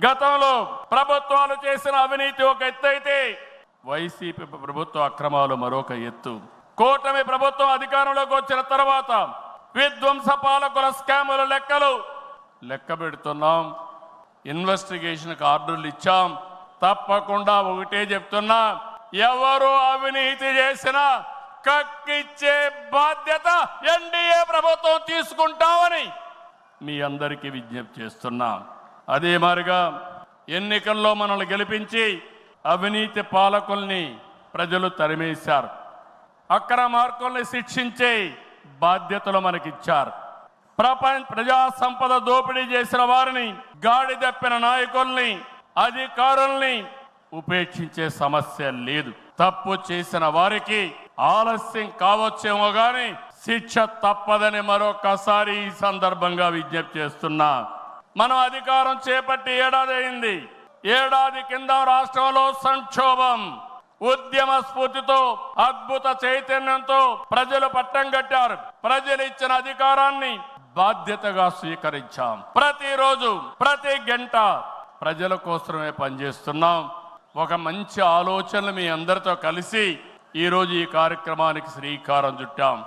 గతంలో ప్రభుత్వాలు చేసిన అవినీతి ఒక ఎత్తు అయితే వైసీపీ ప్రభుత్వ అక్రమాలు మరొక ఎత్తు. కూటమి ప్రభుత్వం అధికారంలోకి వచ్చిన తర్వాత విధ్వంస పాలకుల స్కాముల లెక్క పెడుతున్నాం. ఇన్వెస్టిగేషన్కి ఆర్డర్లు ఇచ్చాం. తప్పకుండా ఒకటే చెప్తున్నా, ఎవరు అవినీతి చేసినా కక్కిచ్చే బాధ్యత ఎన్డీఏ ప్రభుత్వం తీసుకుంటామని మీ అందరికీ విజ్ఞప్తి చేస్తున్నాం. అదే మాదిరిగా ఎన్నికల్లో మనల్ని గెలిపించి అవినీతి పాలకుల్ని ప్రజలు తరిమేశారు. అక్రమార్కుల్ని శిక్షించే బాధ్యతలు మనకిచ్చారు. ప్రజా సంపద దోపిడీ చేసిన వారిని, గాడి తప్పిన నాయకుల్ని, అధికారుల్ని ఉపేక్షించే సమస్య లేదు. తప్పు చేసిన వారికి ఆలస్యం కావచ్చేమో గాని శిక్ష తప్పదని మరొకసారి ఈ సందర్భంగా విజ్ఞప్తి చేస్తున్నా. మనం అధికారం చేపట్టి ఏడాది అయింది. ఏడాది కింద రాష్ట్రంలో సంక్షోభం, ఉద్యమ స్ఫూర్తితో, అద్భుత చైతన్యంతో ప్రజలు పట్టం కట్టారు. ప్రజలు ఇచ్చిన అధికారాన్ని బాధ్యతగా స్వీకరించాం. ప్రతిరోజు ప్రతి గంట ప్రజల కోసమే పనిచేస్తున్నాం. ఒక మంచి ఆలోచనలు మీ అందరితో కలిసి ఈరోజు ఈ కార్యక్రమానికి శ్రీకారం చుట్టాం.